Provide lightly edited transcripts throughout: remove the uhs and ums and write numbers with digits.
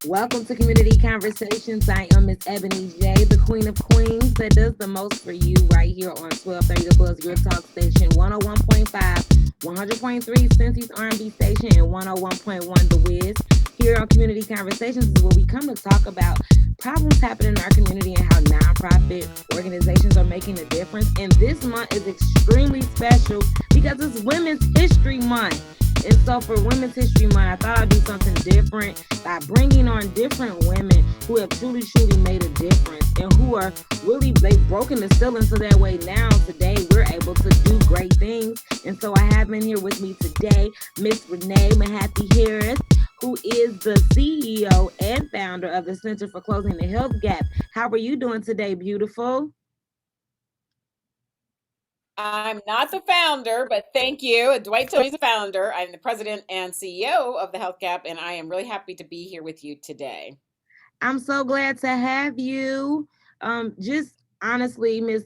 Welcome to Community Conversations. I am Miss Ebony J, the Queen of Queens that does the most for you right here on 1230 The Buzz, your talk station, 101.5, 100.3 Cincy's R&B station, and 101.1 The Wiz. Here on Community Conversations is where we come to talk about problems happening in our community and how nonprofit organizations are making a difference. And this month is extremely special because it's Women's History Month. And so for Women's History Month, I thought I'd do something different by bringing on different women who have truly made a difference and who are really, they've broken the ceiling so that way now, today, we're able to do great things. And so I have in here with me today Miss Renee Mahaffey Harris, who is the CEO and founder of the Center for Closing the Health Gap. How are you doing today, beautiful? I'm not the founder, but thank you. Dwight Tony's the founder. I'm the president and CEO of the Health Gap, and I am really happy to be here with you today. I'm so glad to have you. Just honestly, Miss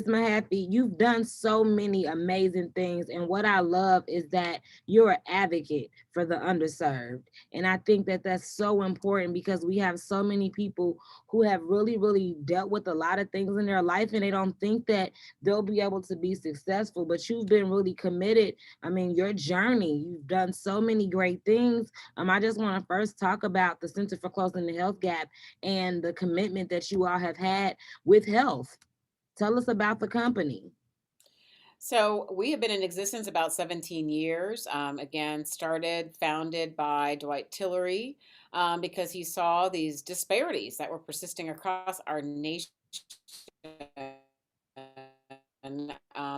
Mahaffey, you've done so many amazing things, and what I love is that you're an advocate for the underserved, and I think that that's so important because we have so many people who have really dealt with a lot of things in their life, and they don't think that they'll be able to be successful. But you've been really committed. I mean, your journey, you've done so many great things. I just want to first talk about the Center for Closing the Health Gap and the commitment that you all have had with health. Tell us about the company. So, we have been in existence about 17 years. Again, founded by Dwight Tillery because he saw these disparities that were persisting across our nation and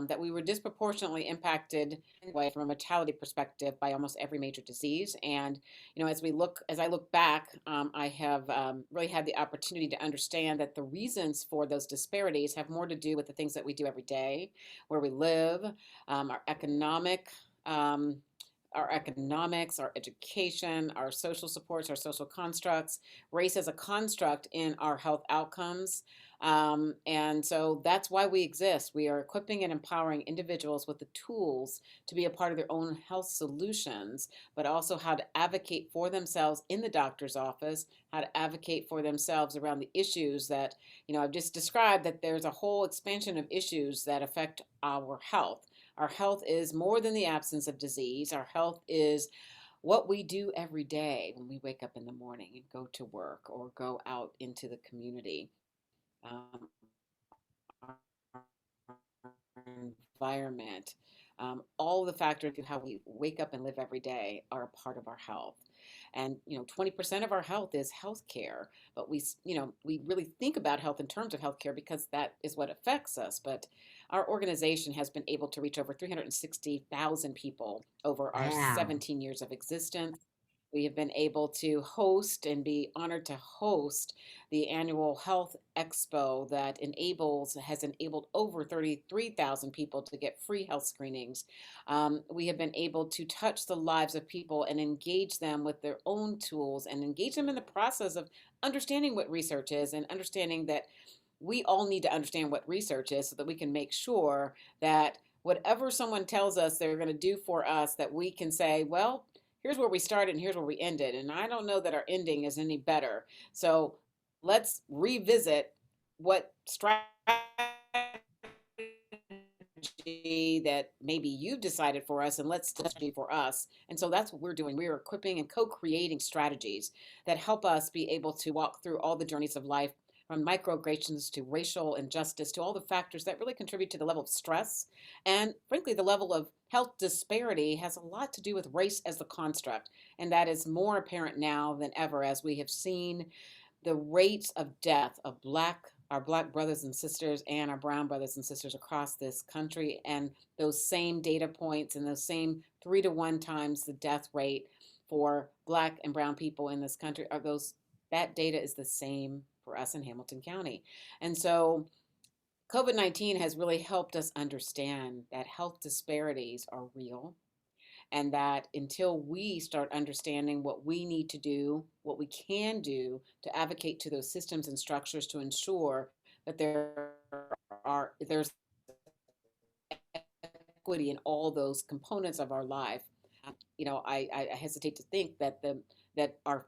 that we were disproportionately impacted way from a mortality perspective by almost every major disease. And as I look back, I have really had the opportunity to understand that the reasons for those disparities have more to do with the things that we do every day, where we live, our economic. Our economics, our education, our social supports, our social constructs, race as a construct in our health outcomes, and so that's why we exist. We are equipping and empowering individuals with the tools to be a part of their own health solutions, but also how to advocate for themselves in the doctor's office, how to advocate for themselves around the issues that, I've just described, that there's a whole expansion of issues that affect our health. Our health is more than the absence of disease. Our health is what we do every day when we wake up in the morning and go to work or go out into the community. Um, Environment, all the factors of how we wake up and live every day are a part of our health. And 20% of our health is healthcare, but we really think about health in terms of healthcare because that is what affects us. But our organization has been able to reach over 360,000 people over our Wow. 17 years of existence. We have been able to host and be honored to host the annual Health Expo that has enabled over 33,000 people to get free health screenings. We have been able to touch the lives of people and engage them with their own tools and engage them in the process of understanding what research is and understanding that we all need to understand what research is so that we can make sure that whatever someone tells us they're going to do for us, that we can say, well, here's where we started and here's where we ended. And I don't know that our ending is any better. So let's revisit what strategy that maybe you decided for us, and let's strategy for us. And so that's what we're doing. We're equipping and co-creating strategies that help us be able to walk through all the journeys of life, from microaggressions to racial injustice to all the factors that really contribute to the level of stress. And frankly, the level of health disparity has a lot to do with race as the construct. And that is more apparent now than ever as we have seen the rates of death of our black brothers and sisters and our brown brothers and sisters across this country, and those same data points and those same 3 to 1 times the death rate for black and brown people in this country are those that data is the same for us in Hamilton County. And so COVID-19 has really helped us understand that health disparities are real, and that until we start understanding what we need to do, what we can do to advocate to those systems and structures to ensure that there's equity in all those components of our life. I hesitate to think that our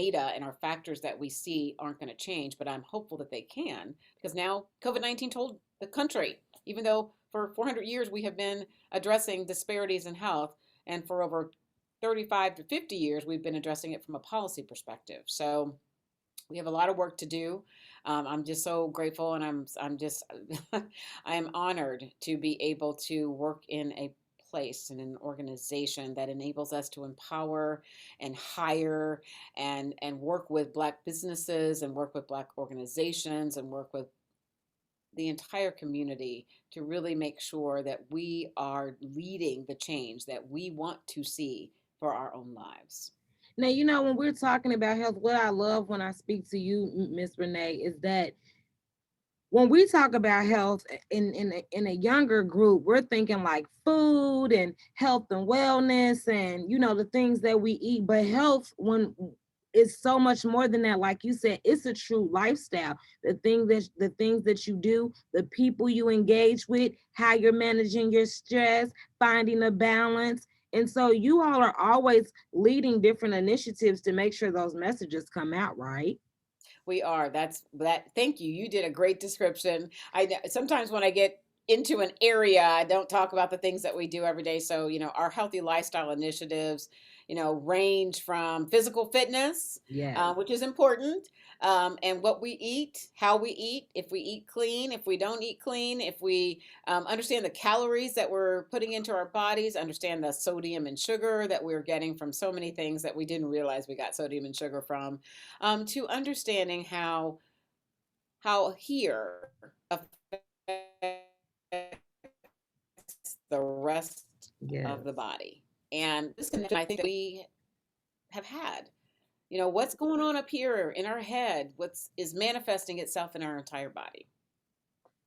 data and our factors that we see aren't going to change, but I'm hopeful that they can, because now COVID-19 told the country, even though for 400 years we have been addressing disparities in health, and for over 35 to 50 years we've been addressing it from a policy perspective. So we have a lot of work to do. I'm just so grateful, and I'm just I am honored to be able to work in a place in an organization that enables us to empower and hire and work with Black businesses and work with Black organizations and work with the entire community to really make sure that we are leading the change that we want to see for our own lives. Now, when we're talking about health, what I love when I speak to you, Miss Renee, is that when we talk about health in a younger group, we're thinking like food and health and wellness and the things that we eat. But health, when it's so much more than that, like you said, it's a true lifestyle. The things that you do, the people you engage with, how you're managing your stress, finding a balance. And so you all are always leading different initiatives to make sure those messages come out, right? We are. That's that. Thank you. You did a great description. Sometimes when I get into an area, I don't talk about the things that we do every day. So, our healthy lifestyle initiatives, range from physical fitness, Yes. which is important, and what we eat, how we eat, if we eat clean, if we don't eat clean, if we understand the calories that we're putting into our bodies, understand the sodium and sugar that we're getting from so many things that we didn't realize we got sodium and sugar from, to understanding how here the rest of the Yes. body. And this connection, I think, that we have had. What's going on up here in our head? What's is manifesting itself in our entire body.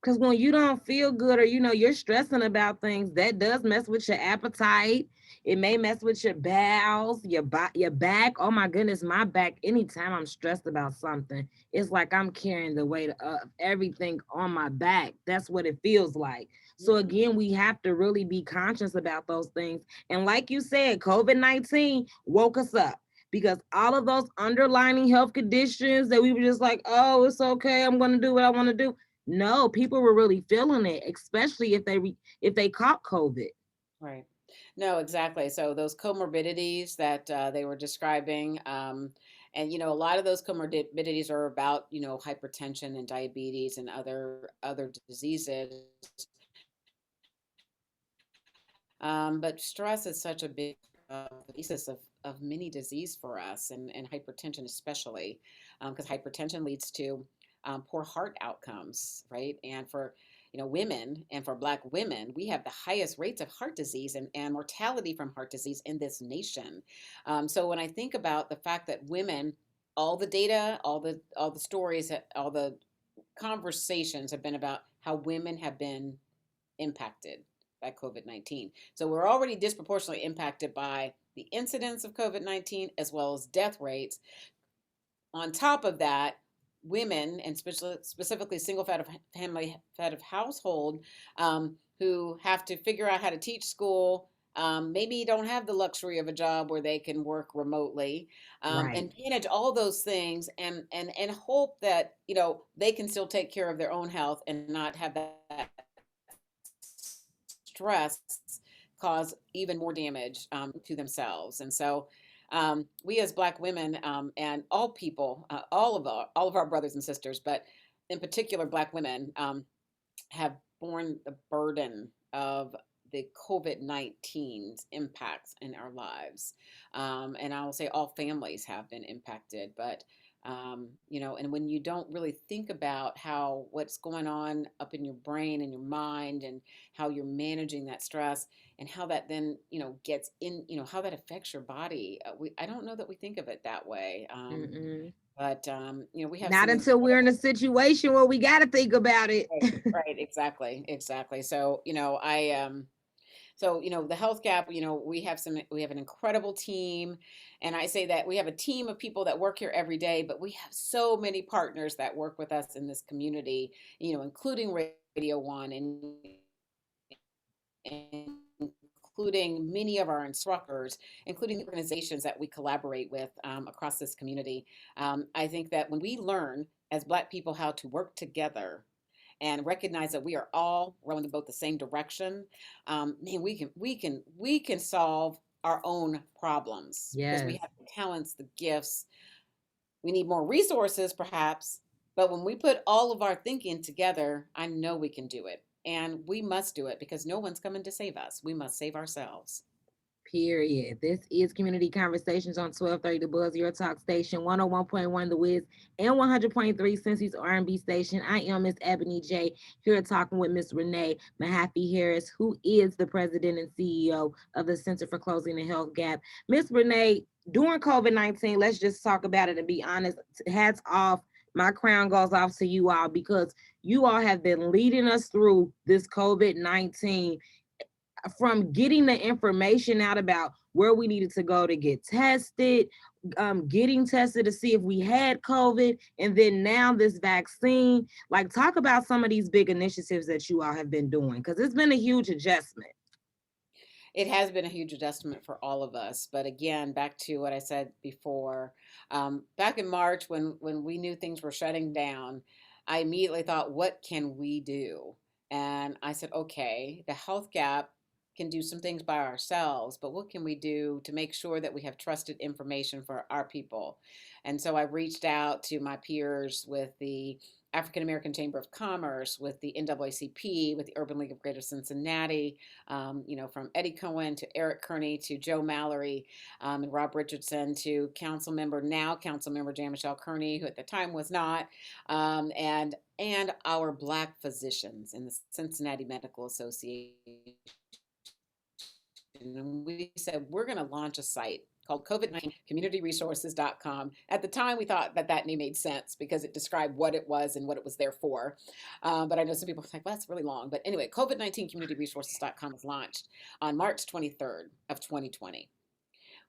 Because when you don't feel good or you're stressing about things, that does mess with your appetite. It may mess with your bowels, your back. Oh my goodness, my back. Anytime I'm stressed about something, it's like I'm carrying the weight of everything on my back. That's what it feels like. So Mhm. again, we have to really be conscious about those things. And like you said, COVID-19 woke us up because all of those underlying health conditions that we were just like, oh, it's okay, I'm going to do what I want to do. No, people were really feeling it, especially if they caught COVID. Right. No, exactly. So those comorbidities that they were describing, and a lot of those comorbidities are about hypertension and diabetes and other diseases. But stress is such a big basis of many disease for us, and hypertension especially, because hypertension leads to poor heart outcomes, right? And for women, and for Black women, we have the highest rates of heart disease and mortality from heart disease in this nation. So when I think about the fact that women, all the data, all the stories, all the conversations have been about how women have been impacted by COVID-19. So we're already disproportionately impacted by the incidence of COVID-19 as well as death rates. On top of that, women, and specifically single family head of household, who have to figure out how to teach school, maybe don't have the luxury of a job where they can work remotely, Right. and manage all those things, and hope that they can still take care of their own health and not have that stress cause even more damage to themselves. And so we as Black women, and all people, all of our brothers and sisters, but in particular Black women, have borne the burden of the COVID-19's impacts in our lives. And I will say all families have been impacted, but and when you don't really think about how what's going on up in your brain and your mind, and how you're managing that stress, and how that then gets in, how that affects your body, I don't know that we think of it that way. Mm-mm. But we have Not some until we're in a incredible. situation where we got to think about it. Right, right, exactly, exactly. So, the health gap, we have an incredible team. And I say that we have a team of people that work here every day, but we have so many partners that work with us in this community, including Radio One, and including including many of our instructors, including the organizations that we collaborate with across this community. I think that when we learn as Black people how to work together and recognize that we are all rowing the boat the same direction, man, we can solve our own problems because we Yes. have the talents, the gifts. We need more resources, perhaps, but when we put all of our thinking together, I know we can do it. And we must do it because no one's coming to save us. We must save ourselves. Period. This is Community Conversations on 1230 The Buzz, your talk station, 101.1 The Wiz, and 100.3 Cincy's R&B station. I am Miss Ebony J, here talking with Miss Renee Mahaffey Harris, who is the president and CEO of the Center for Closing the Health Gap. Miss Renee, during COVID-19, let's just talk about it and be honest. Hats off. My crown goes off to you all because you all have been leading us through this COVID-19, from getting the information out about where we needed to go to get tested, getting tested to see if we had COVID, and then now this vaccine. Like, talk about some of these big initiatives that you all have been doing because it's been a huge adjustment. It has been a huge adjustment for all of us. But again, back to what I said before, back in March when we knew things were shutting down, I immediately thought, what can we do? And I said, okay, the health gap can do some things by ourselves, but what can we do to make sure that we have trusted information for our people? And so I reached out to my peers with the African American Chamber of Commerce, with the NAACP, with the Urban League of Greater Cincinnati, from Eddie Cohen to Eric Kearney to Joe Mallory, and Rob Richardson to Council Member Jan Michelle Kearney, who at the time was not, and our Black physicians in the Cincinnati Medical Association. And we said, we're going to launch a site called COVID-19communityresources.com. At the time, we thought that that name made sense because it described what it was and what it was there for. But I know some people are like, well, that's really long. But anyway, COVID-19communityresources.com was launched on March 23rd of 2020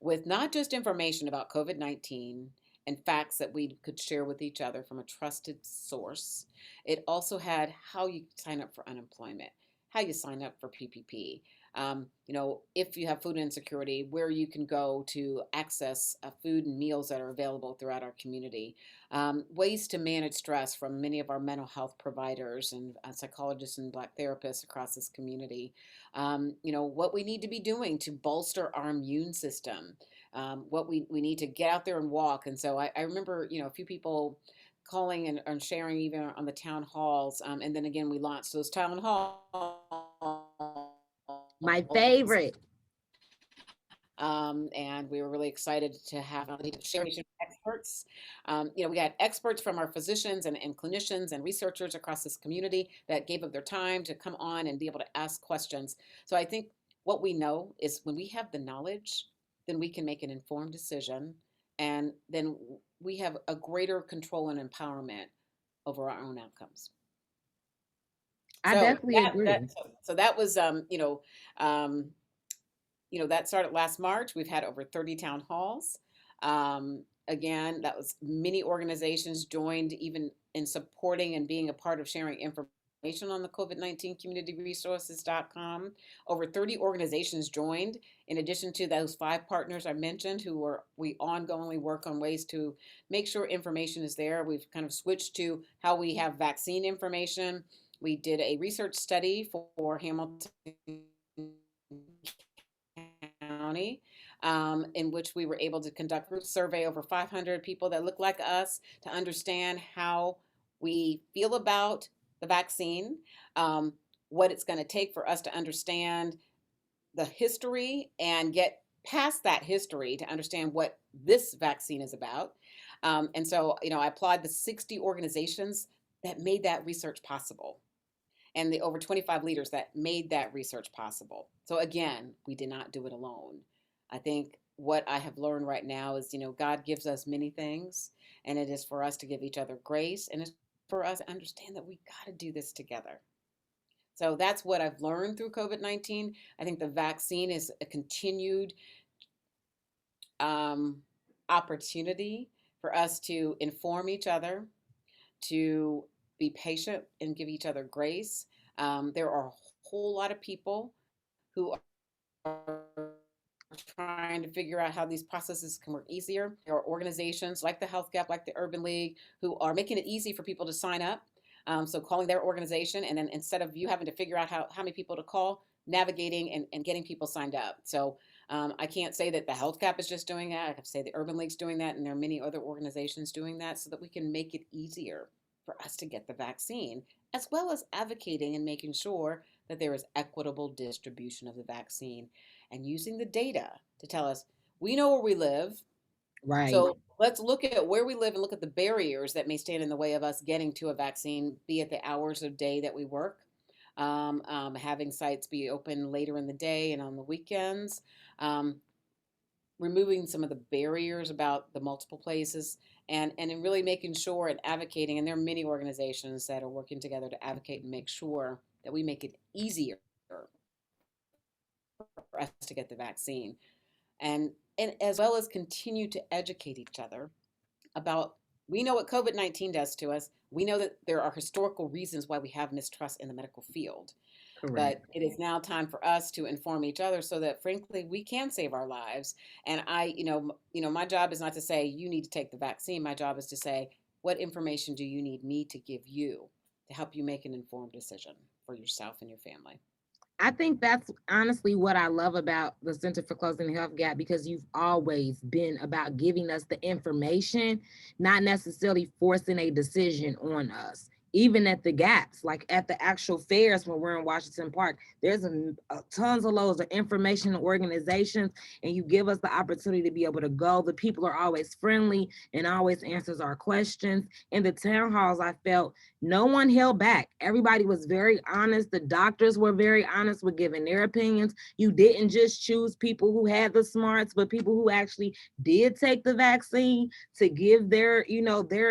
with not just information about COVID-19 and facts that we could share with each other from a trusted source. It also had how you sign up for unemployment, how you sign up for PPP, if you have food insecurity, where you can go to access food and meals that are available throughout our community, ways to manage stress from many of our mental health providers and psychologists and Black therapists across this community, what we need to be doing to bolster our immune system, what we need to get out there and walk. And so I remember, a few people calling and sharing even on the town halls. And then again, we launched those town My halls. favorite. And we were really excited to have sharing experts. We had experts from our physicians and clinicians and researchers across this community that gave up their time to come on and be able to ask questions. So I think what we know is when we have the knowledge, then we can make an informed decision, and then we have a greater control and empowerment over our own outcomes. I So definitely that agree. that so that was um, that started last March. We've had over 30 town halls. Again, that was many organizations joined even in supporting and being a part of sharing information on the COVID-19 communityresources.com. Over 30 organizations joined, in addition to those 5 partners I mentioned we ongoingly work on ways to make sure information is there. We've kind of switched to how we have vaccine information. We did a research study for Hamilton County, in which we were able to conduct a group survey over 500 people that look like us to understand how we feel about the vaccine, um, what it's going to take for us to understand the history and get past that history to understand what this vaccine is about. And so, I applaud the 60 organizations that made that research possible and the over 25 leaders that made that research possible. So again, we did not do it alone. I think what I have learned right now is, God gives us many things, and it is for us to give each other grace, and it's for us to understand that we got to do this together. So that's what I've learned through COVID-19. I think the vaccine is a continued um, opportunity for us to inform each other, to be patient and give each other grace. There are a whole lot of people who trying to figure out how these processes can work easier. There are organizations like the Health Gap, like the Urban League, who are making it easy for people to sign up. So calling their organization, and then instead of you having to figure out how many people to call, navigating and getting people signed up. So I can't say that the Health Gap is just doing that. I have to say the Urban League's doing that, and there are many other organizations doing that so that we can make it easier for us to get the vaccine, as well as advocating and making sure that there is equitable distribution of the vaccine and using the data to tell us we know where we live. Right. So let's look at where we live and look at the barriers that may stand in the way of us getting to a vaccine, be it the hours of day that we work, having sites be open later in the day and on the weekends, um, removing some of the barriers about the multiple places, and in really making sure and advocating. And there are many organizations that are working together to advocate and make sure that we make it easier for us to get the vaccine, and as well as continue to educate each other about, we know what COVID-19 does to us. We know that there are historical reasons why we have mistrust in the medical field. But Correct. it is now time for us to inform each other so that frankly we can save our lives. And my job is not to say you need to take the vaccine. My job is to say, what information do you need me to give you to help you make an informed decision for yourself and your family? I think that's honestly what I love about the Center for Closing the Health Gap, because you've always been about giving us the information, not necessarily forcing a decision on us. Even at the gaps, like at the actual fairs when we're in Washington Park, there's tons of loads of information and organizations, and you give us the opportunity to be able to go. The people are always friendly and always answers our questions. In the town halls, I felt no one held back. Everybody was very honest. The doctors were very honest with giving their opinions. You didn't just choose people who had the smarts, but people who actually did take the vaccine to give their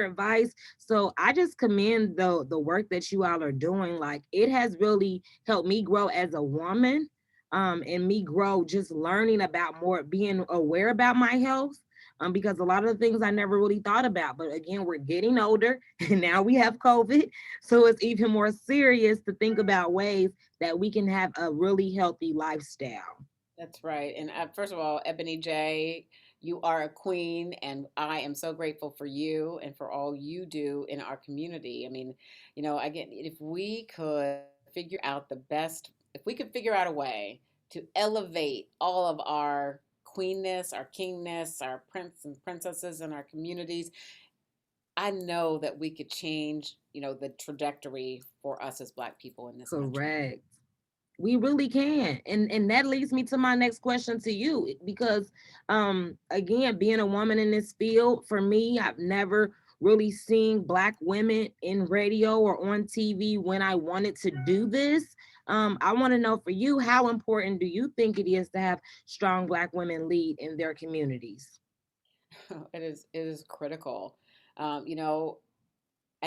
advice. So I just commend the work that you all are doing. Like, it has really helped me grow as a woman, and me grow just learning about more, being aware about my health, because a lot of the things I never really thought about. But again, we're getting older and now we have COVID. So it's even more serious to think about ways that we can have a really healthy lifestyle. That's right. And first of all, Ebony J, you are a queen, and I am so grateful for you and for all you do in our community. I mean, again, if we could figure out the best, if we could figure out a way to elevate all of our queenness, our kingness, our prince and princesses in our communities, I know that we could change, the trajectory for us as Black people in this country. Correct. We really can. And that leads me to my next question to you, because again, being a woman in this field, for me, I've never really seen Black women in radio or on TV when I wanted to do this. I want to know, for you, how important do you think it is to have strong Black women lead in their communities? It is critical. I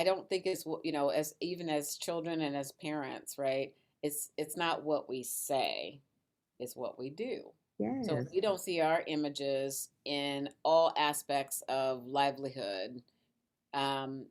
don't think it's as even as children and as parents, right? It's not what we say, it's what we do. So if Yes. we don't see our images in all aspects of livelihood, um,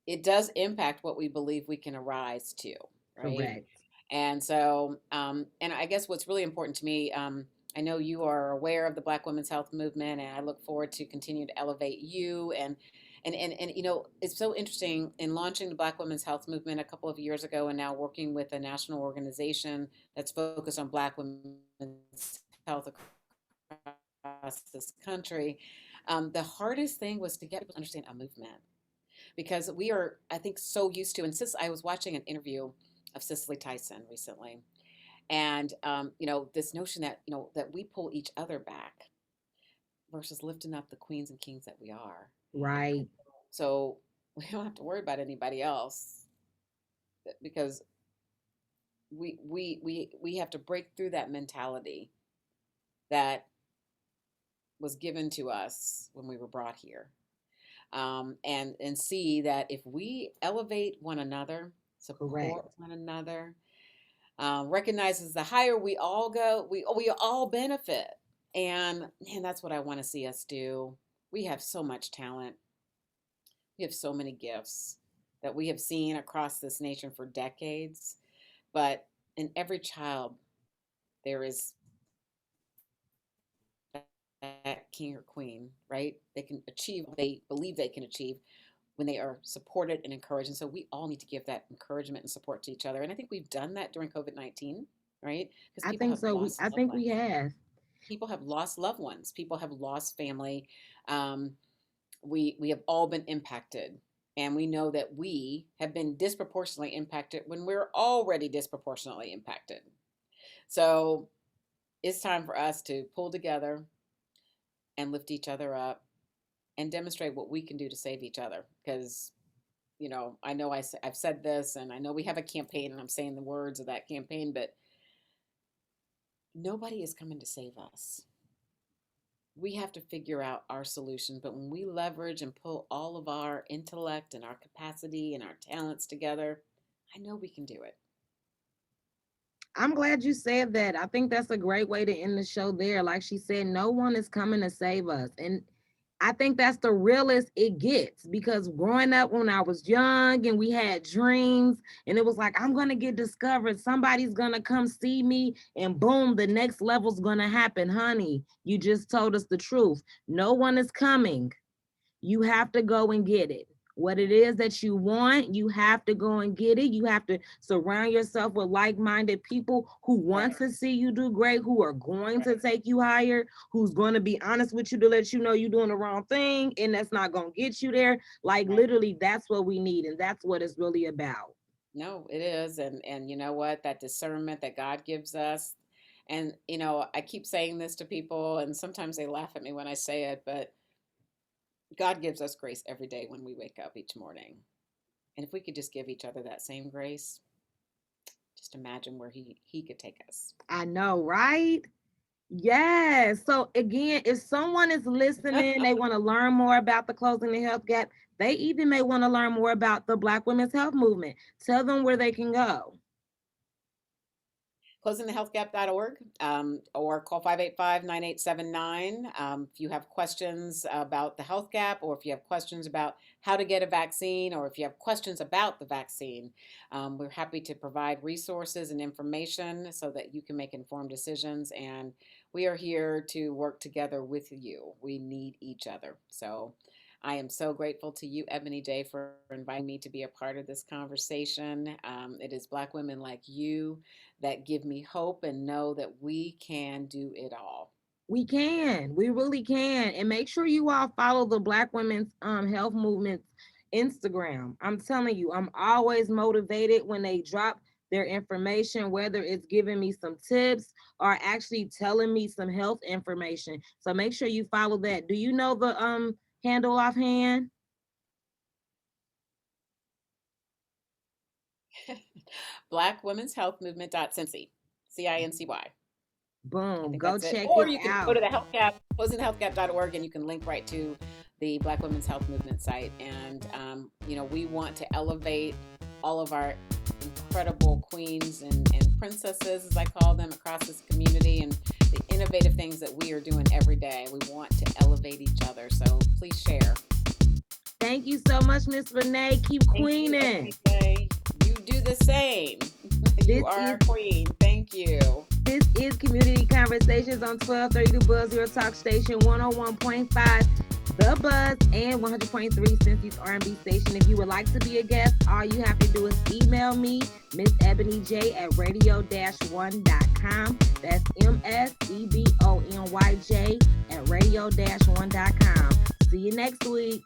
it does impact what we believe we can arise to, right? Correct. And so, and I guess what's really important to me, I know you are aware of the Black Women's Health Movement, and I look forward to continue to elevate you. And it's so interesting in launching the Black Women's Health Movement a couple of years ago, and now working with a national organization that's focused on Black women's health across this country. The hardest thing was to get people to understand a movement, because we are, I think, so used to. And since I was watching an interview of Cicely Tyson recently, and this notion that that we pull each other back versus lifting up the queens and kings that we are. Right. So we don't have to worry about anybody else, because we have to break through that mentality that was given to us when we were brought here, and see that if we elevate one another, Correct. support one another, recognizes the higher we all go, we all benefit. And that's what I want to see us do. We have so much talent. We have so many gifts that we have seen across this nation for decades. But in every child, there is king or queen, right? They can achieve what they believe they can achieve when they are supported and encouraged. And so we all need to give that encouragement and support to each other. And I think we've done that during COVID-19, right? Because I people think have so. lost I loved think we ones. have. People have lost loved ones. People have lost family. Um, we have all been impacted. And we know that we have been disproportionately impacted when we're already disproportionately impacted. So it's time for us to pull together and lift each other up and demonstrate what we can do to save each other. Because, I know I've said this, and I know we have a campaign, and I'm saying the words of that campaign, but nobody is coming to save us. We have to figure out our solution. But when we leverage and pull all of our intellect and our capacity and our talents together, I know we can do it. I'm glad you said that. I think that's a great way to end the show there. Like she said, no one is coming to save us. And I think that's the realest it gets, because growing up when I was young and we had dreams and it was like, I'm going to get discovered. Somebody's going to come see me and boom, the next level's going to happen. Honey, you just told us the truth. No one is coming. You have to go and get it. What it is that you want, you have to go and get it. You have to surround yourself with like-minded people who want Right. to see you do great, who are going to Right. take you higher, who's going to be honest with you to let you know you're doing the wrong thing and that's not going to get you there. Like Right. literally, that's what we need, and that's what it's really about. No, it is. And you know what? That discernment that God gives us. And I keep saying this to people, and sometimes they laugh at me when I say it, but God gives us grace every day when we wake up each morning. And if we could just give each other that same grace, just imagine where he could take us. I know, right? Yes. So again, if someone is listening, they want to learn more about the Closing the Health Gap, they even may want to learn more about the Black Women's Health Movement. Tell them where they can go. Closingthehealthgap.org, or call 585-9879. If you have questions about the health gap, or if you have questions about how to get a vaccine, or if you have questions about the vaccine, we're happy to provide resources and information so that you can make informed decisions. And we are here to work together with you. We need each other. So I am so grateful to you, Ebony J, for inviting me to be a part of this conversation. It is Black women like you that give me hope and know that we can do it all. We can. We really can. And make sure you all follow the Black Women's Health Movement's Instagram. I'm telling you, I'm always motivated when they drop their information, whether it's giving me some tips or actually telling me some health information. So make sure you follow that. Do you know the handle offhand? Black Women's Health Movement.cincy, CINCY. I Boom. think Go that's it. check Or it you can go out. to the Health Gap, closingthehealthgap.org, and you can link right to the Black Women's Health Movement site. And, we want to elevate all of our incredible queens and princesses, as I call them, across this community, and the innovative things that we are doing every day. We want to elevate each other. So please share. Thank you so much, Miss Renee. Keep Thank you, queening. everybody. You do the same. You This are is our queen. Thank you. This is Community Conversations on 1230 The Buzz, your talk station, 101.5 The Buzz and 100.3 Cincy's R&B station. If you would like to be a guest, all you have to do is email me, Miss Ebony J at radio-1.com. That's MSEBONYJ at radio-1.com. See you next week.